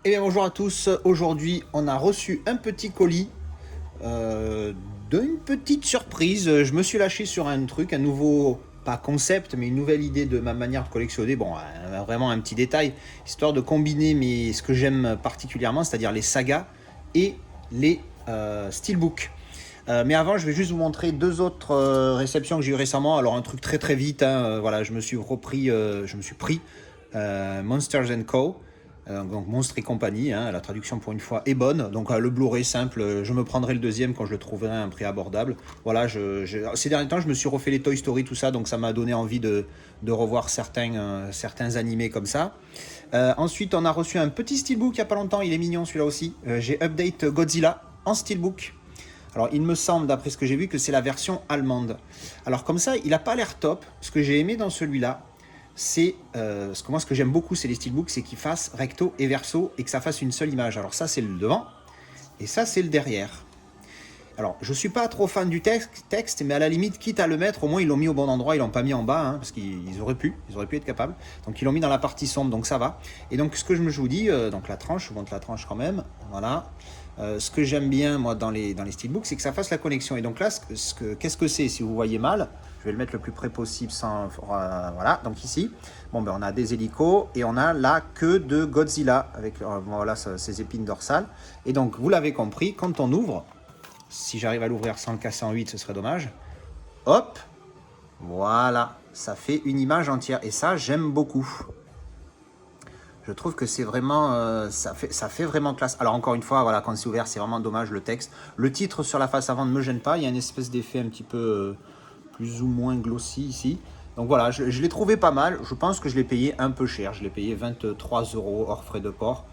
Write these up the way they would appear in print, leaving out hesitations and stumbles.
Eh bien bonjour à tous, aujourd'hui on a reçu un petit colis d'une petite surprise. Je me suis lâché sur un truc, un nouveau, pas concept, mais une nouvelle idée de ma manière de collectionner. Bon, vraiment un petit détail, histoire de combiner ce que j'aime particulièrement, c'est-à-dire les sagas et les steelbooks. Mais avant, je vais juste vous montrer deux autres réceptions que j'ai eu récemment. Alors un truc très très vite, hein, voilà, je me suis pris Monsters Co. Donc Monstres et compagnie, hein, la traduction pour une fois est bonne. Donc le Blu-ray simple, je me prendrai le deuxième quand je le trouverai à un prix abordable. Voilà, ces derniers temps, je me suis refait les Toy Story, tout ça, donc ça m'a donné envie de revoir certains animés comme ça. Ensuite, on a reçu un petit steelbook il n'y a pas longtemps, il est mignon celui-là aussi. J'ai Update Godzilla en steelbook. Alors, il me semble, d'après ce que j'ai vu, que c'est la version allemande. Alors, comme ça, il n'a pas l'air top. Ce que j'ai aimé dans celui-là, c'est ce que j'aime beaucoup, c'est les steelbooks, c'est qu'ils fassent recto et verso et que ça fasse une seule image. Alors, ça, c'est le devant et ça, c'est le derrière. Alors, je suis pas trop fan du texte, mais à la limite, quitte à le mettre, au moins ils l'ont mis au bon endroit, ils l'ont pas mis en bas, hein, parce qu'ils auraient pu être capables. Donc ils l'ont mis dans la partie sombre, donc ça va. Et donc ce que je vous dis, donc la tranche, je vous montre la tranche quand même, voilà. Ce que j'aime bien moi dans les steelbooks, c'est que ça fasse la connexion. Et donc là, qu'est-ce que c'est si vous voyez mal? Je vais le mettre le plus près possible sans, voilà. Donc ici, bon ben on a des hélicos et on a la queue de Godzilla avec voilà ses épines dorsales. Et donc vous l'avez compris, quand on ouvre, si j'arrive à l'ouvrir sans le casser en 8, ce serait dommage. Hop, voilà, ça fait une image entière. Et ça, j'aime beaucoup. Je trouve que c'est vraiment, ça fait vraiment classe. Alors encore une fois, voilà, quand c'est ouvert, c'est vraiment dommage le texte. Le titre sur la face avant ne me gêne pas. Il y a une espèce d'effet un petit peu plus ou moins glossy ici. Donc voilà, je l'ai trouvé pas mal. Je pense que je l'ai payé un peu cher. Je l'ai payé 23 € hors frais de port.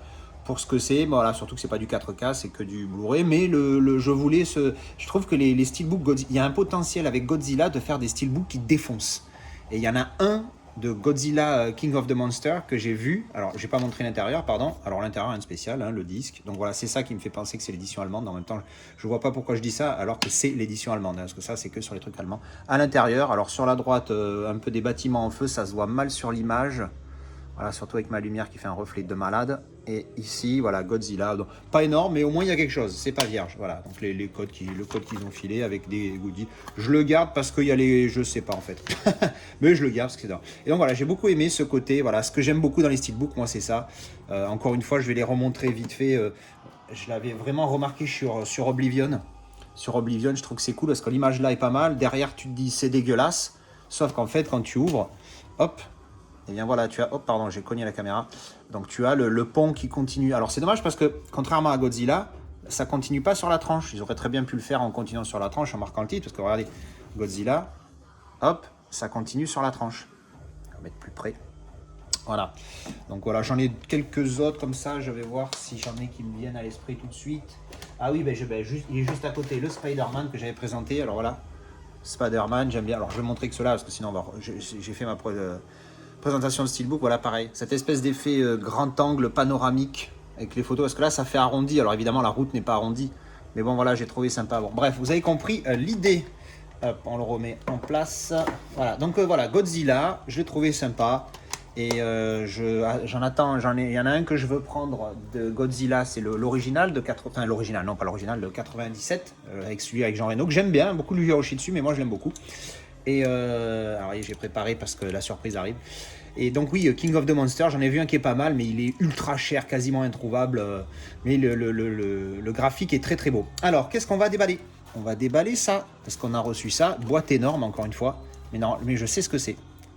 Pour ce que c'est, voilà, surtout que c'est pas du 4K, c'est que du Blu-ray. Mais je trouve que les steelbooks Godzilla, il y a un potentiel avec Godzilla de faire des steelbooks qui défoncent. Et il y en a un de Godzilla King of the Monster que j'ai vu. Alors, j'ai pas montré l'intérieur, pardon. Alors, l'intérieur, un spécial, hein, le disque. Donc voilà, c'est ça qui me fait penser que c'est l'édition allemande. En même temps, je vois pas pourquoi je dis ça alors que c'est l'édition allemande. Hein, parce que ça, c'est que sur les trucs allemands. À l'intérieur, alors sur la droite, un peu des bâtiments en feu, ça se voit mal sur l'image. Voilà, surtout avec ma lumière qui fait un reflet de malade. Et ici, voilà, Godzilla. Donc, pas énorme, mais au moins il y a quelque chose. C'est pas vierge. Voilà, donc le code qu'ils ont filé avec des goodies. Je le garde parce qu'il y a les. Je sais pas en fait. Mais je le garde parce que c'est énorme. Et donc voilà, j'ai beaucoup aimé ce côté. Voilà, ce que j'aime beaucoup dans les steelbooks, moi, c'est ça. Encore une fois, je vais les remontrer vite fait. Je l'avais vraiment remarqué sur Oblivion. Sur Oblivion, je trouve que c'est cool parce que l'image là est pas mal. Derrière, tu te dis c'est dégueulasse. Sauf qu'en fait, quand tu ouvres, hop, et bien voilà, tu as, oh pardon, j'ai cogné la caméra. Donc tu as le pont qui continue. Alors c'est dommage parce que contrairement à Godzilla, ça continue pas sur la tranche. Ils auraient très bien pu le faire en continuant sur la tranche, en marquant le titre, parce que regardez, Godzilla, hop, ça continue sur la tranche. On va mettre plus près. Voilà. Donc voilà, j'en ai quelques autres comme ça. Je vais voir si j'en ai qui me viennent à l'esprit tout de suite. Ah oui, il est juste à côté, le Spider-Man que j'avais présenté. Alors voilà, Spider-Man, j'aime bien. Alors je vais montrer que cela, parce que sinon j'ai fait ma présentation de steelbook, voilà pareil, cette espèce d'effet grand angle panoramique avec les photos, parce que là ça fait arrondi, alors évidemment la route n'est pas arrondie, mais bon voilà, j'ai trouvé sympa. Bon bref, vous avez compris l'idée. Hop, on le remet en place. Voilà, donc voilà, Godzilla, je l'ai trouvé sympa. Et il y en a un que je veux prendre de Godzilla, c'est l'original de 80, enfin l'original, non pas l'original, de 97, avec celui avec Jean Reno, que j'aime bien, beaucoup de Hiroshi dessus, mais moi je l'aime beaucoup. Et alors j'ai préparé parce que la surprise arrive. Et donc oui, King of the Monster, j'en ai vu un qui est pas mal, mais il est ultra cher, quasiment introuvable. Mais le graphique est très très beau. Alors, qu'est-ce qu'on va déballer? On va déballer ça, parce qu'on a reçu ça, boîte énorme encore une fois. Mais non, mais je sais ce que c'est.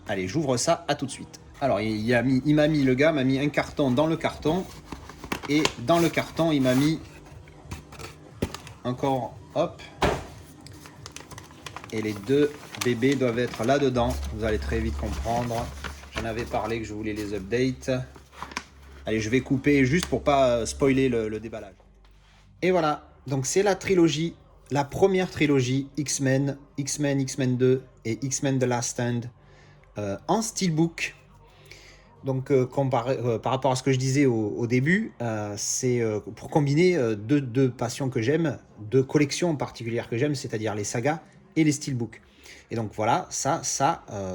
Allez, j'ouvre ça, à tout de suite. Alors, le gars m'a mis un carton dans le carton. Et dans le carton, il m'a mis encore, hop. Et les deux bébés doivent être là-dedans. Vous allez très vite comprendre. J'en avais parlé que je voulais les updates. Allez, je vais couper juste pour pas spoiler le déballage. Et voilà. Donc c'est la trilogie, la première trilogie X-Men, X-Men 2 et X-Men The Last Stand en steelbook. Donc par rapport à ce que je disais au début, c'est pour combiner deux passions que j'aime, deux collections particulières que j'aime, c'est-à-dire les sagas et les steelbooks. Et donc voilà, ça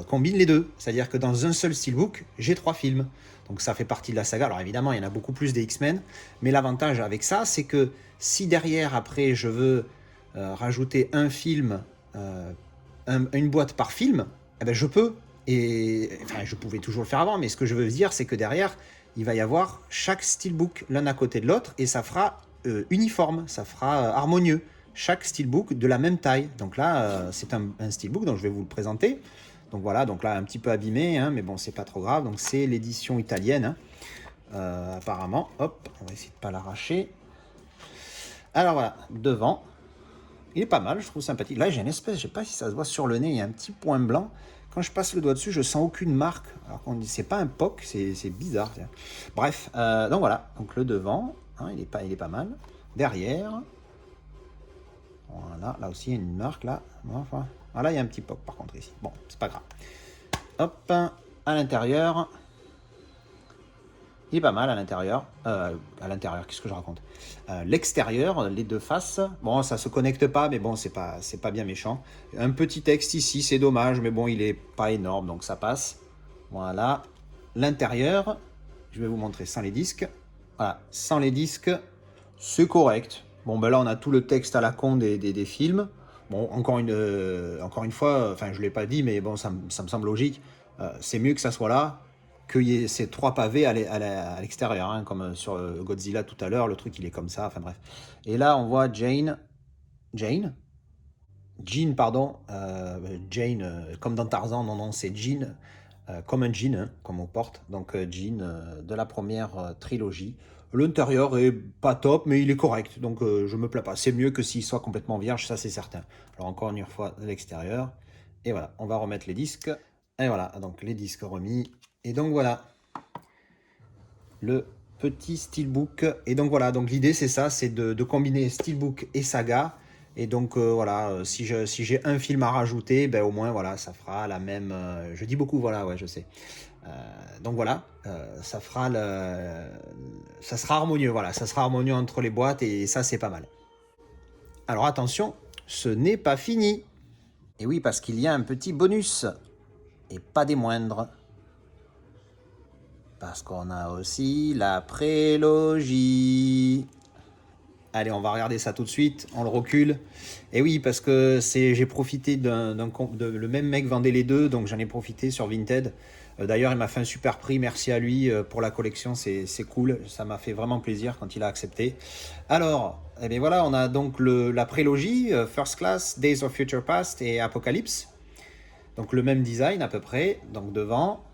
combine les deux. C'est-à-dire que dans un seul steelbook, j'ai 3 films. Donc ça fait partie de la saga. Alors évidemment, il y en a beaucoup plus des X-Men, mais l'avantage avec ça, c'est que si derrière, après, je veux rajouter un film, une boîte par film, eh ben, je peux. Et enfin, je pouvais toujours le faire avant, mais ce que je veux dire, c'est que derrière, il va y avoir chaque steelbook l'un à côté de l'autre, et ça fera uniforme, ça fera harmonieux. Chaque steelbook de la même taille. Donc là, c'est un steelbook, donc je vais vous le présenter. Donc voilà, donc là un petit peu abîmé, hein, mais bon, c'est pas trop grave. Donc c'est l'édition italienne, hein, apparemment. Hop, on va essayer de pas l'arracher. Alors voilà, devant, il est pas mal, je trouve sympathique. Là, j'ai une espèce, je sais pas si ça se voit sur le nez, il y a un petit point blanc. Quand je passe le doigt dessus, je sens aucune marque. Alors qu'on dit, c'est pas un POC, c'est bizarre. Bref, donc voilà, donc le devant, hein, il est pas mal. Derrière, voilà, là aussi il y a une marque là. Enfin, voilà, il y a un petit POC par contre ici. Bon, c'est pas grave. Hop, à l'intérieur. Il est pas mal à l'intérieur. Qu'est-ce que je raconte? L'extérieur, les deux faces. Bon, ça se connecte pas, mais bon, c'est pas bien méchant. Un petit texte ici, c'est dommage, mais bon, il est pas énorme, donc ça passe. Voilà. L'intérieur, je vais vous montrer sans les disques. Voilà, sans les disques, c'est correct. Bon, ben là, on a tout le texte à la con des films. Bon, encore une fois, enfin, je ne l'ai pas dit, mais bon, ça me semble logique. C'est mieux que ça soit là, qu'il y ait ces 3 pavés à l'extérieur, hein, comme sur Godzilla tout à l'heure, le truc, il est comme ça, enfin bref. Et là, on voit Jean, pardon, Jane, comme dans Tarzan, non, c'est Jean, comme un jean, hein, comme on porte, donc Jean de la première trilogie. L'intérieur est pas top, mais il est correct, donc je me plains pas. C'est mieux que s'il soit complètement vierge, ça c'est certain. Alors encore une fois, l'extérieur, et voilà, on va remettre les disques, et voilà, donc les disques remis, et donc voilà, le petit steelbook, et donc voilà, donc l'idée c'est ça, c'est de combiner steelbook et saga. Et donc voilà, si j'ai un film à rajouter, ben au moins voilà, ça fera la même. Je dis beaucoup, voilà, ouais, je sais. Donc voilà, ça sera harmonieux, voilà, ça sera harmonieux entre les boîtes et ça c'est pas mal. Alors attention, ce n'est pas fini. Et oui, parce qu'il y a un petit bonus et pas des moindres. Parce qu'on a aussi la prélogie. Allez, on va regarder ça tout de suite, on le recule. Et oui, parce que j'ai profité le même mec vendait les deux, donc j'en ai profité sur Vinted. D'ailleurs, il m'a fait un super prix, merci à lui pour la collection, c'est cool, ça m'a fait vraiment plaisir quand il a accepté. Alors, eh bien voilà, on a donc la prélogie, First Class, Days of Future Past et Apocalypse. Donc le même design à peu près, donc devant,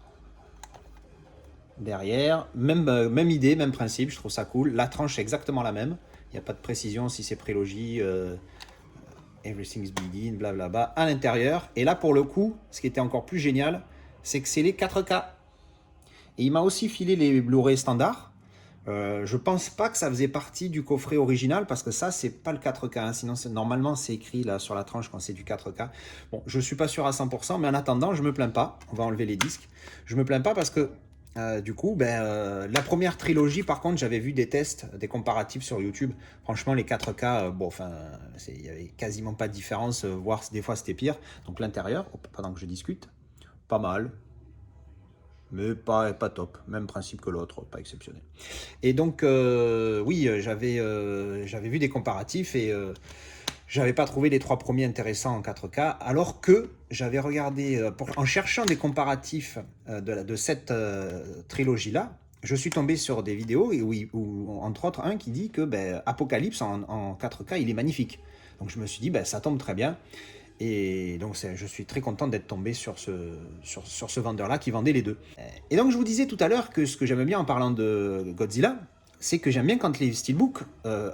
derrière, même idée, même principe, je trouve ça cool. La tranche est exactement la même. Il n'y a pas de précision si c'est prélogie, Everything's Begin, blablabla, à l'intérieur. Et là, pour le coup, ce qui était encore plus génial, c'est que c'est les 4K. Et il m'a aussi filé les Blu-ray standards. Je pense pas que ça faisait partie du coffret original, parce que ça, c'est pas le 4K. Hein. Sinon, normalement, c'est écrit là sur la tranche quand c'est du 4K. Bon, je suis pas sûr à 100%, mais en attendant, je me plains pas. On va enlever les disques. Je me plains pas parce que du coup, la première trilogie, par contre, j'avais vu des tests, des comparatifs sur YouTube. Franchement, les 4K, bon, enfin, il y avait quasiment pas de différence, voire des fois c'était pire. Donc l'intérieur, pendant que je discute, pas mal, mais pas top. Même principe que l'autre, pas exceptionnel. Et donc, oui, j'avais vu des comparatifs et j'avais pas trouvé les 3 premiers intéressants en 4K, alors que j'avais regardé, en cherchant des comparatifs de cette trilogie-là, je suis tombé sur des vidéos, où, entre autres, un qui dit que Apocalypse en 4K, il est magnifique. Donc je me suis dit, ça tombe très bien. Et donc je suis très content d'être tombé sur ce vendeur-là qui vendait les deux. Et donc je vous disais tout à l'heure que ce que j'aime bien en parlant de Godzilla, c'est que j'aime bien quand les steelbooks,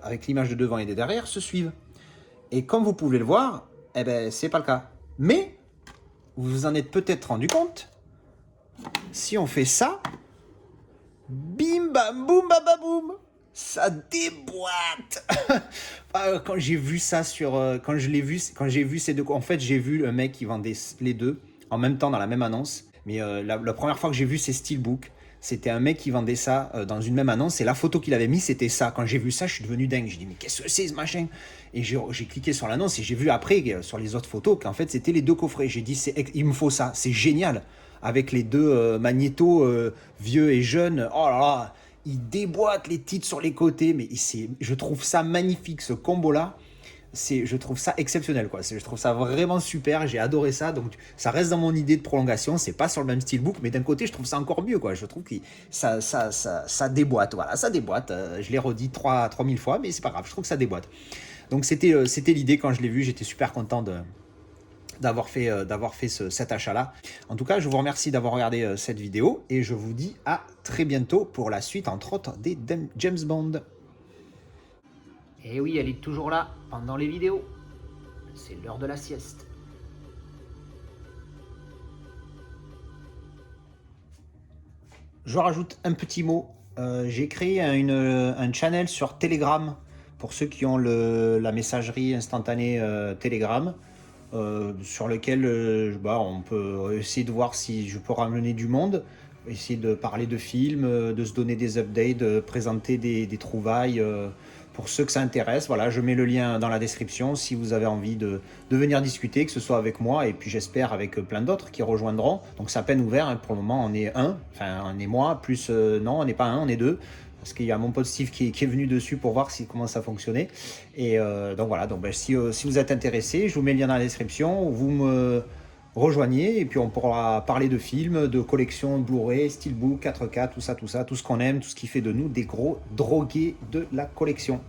avec l'image de devant et de derrière, se suivent. Et comme vous pouvez le voir, c'est pas le cas. Mais, vous vous en êtes peut-être rendu compte, si on fait ça, bim bam boum bababoum, ça déboîte. Quand j'ai vu ça quand j'ai vu ces deux, en fait j'ai vu un mec qui vendait les deux en même temps dans la même annonce. Mais la première fois que j'ai vu ces steelbooks, c'était un mec qui vendait ça dans une même annonce et la photo qu'il avait mis c'était ça. Quand j'ai vu ça, je suis devenu dingue. J'ai dit mais qu'est-ce que c'est ce machin? Et j'ai cliqué sur l'annonce et j'ai vu après sur les autres photos qu'en fait c'était les deux coffrets. J'ai dit il me faut ça, c'est génial. avec les deux magnétos vieux et jeunes. Oh là là, ils déboîtent les titres sur les côtés, mais je trouve ça magnifique ce combo-là. Je trouve ça exceptionnel, quoi. Je trouve ça vraiment super, j'ai adoré ça, donc ça reste dans mon idée de prolongation, c'est pas sur le même steelbook, mais d'un côté je trouve ça encore mieux, quoi. Je trouve que ça déboîte, voilà, ça déboîte, je l'ai redit 3000 fois, mais c'est pas grave, je trouve que ça déboîte. Donc c'était l'idée quand je l'ai vu, j'étais super content d'avoir fait cet achat-là. En tout cas, je vous remercie d'avoir regardé cette vidéo, et je vous dis à très bientôt pour la suite, entre autres, des James Bond. Et oui, elle est toujours là, pendant les vidéos. C'est l'heure de la sieste. Je rajoute un petit mot. J'ai créé un channel sur Telegram pour ceux qui ont la messagerie instantanée Telegram, sur lequel on peut essayer de voir si je peux ramener du monde, essayer de parler de films, de se donner des updates, de présenter des trouvailles. Pour ceux que ça intéresse, voilà, je mets le lien dans la description si vous avez envie de venir discuter, que ce soit avec moi et puis j'espère avec plein d'autres qui rejoindront. Donc c'est à peine ouvert, hein, pour le moment on est on est moi, plus non, on n'est pas un, on est deux. Parce qu'il y a mon pote Steve qui est venu dessus pour voir comment ça fonctionnait. Et donc voilà, si vous êtes intéressé, je vous mets le lien dans la description, vous me rejoignez et puis on pourra parler de films, de collections Blu-ray, Steelbook, 4K, tout ça, tout ce qu'on aime, tout ce qui fait de nous des gros drogués de la collection.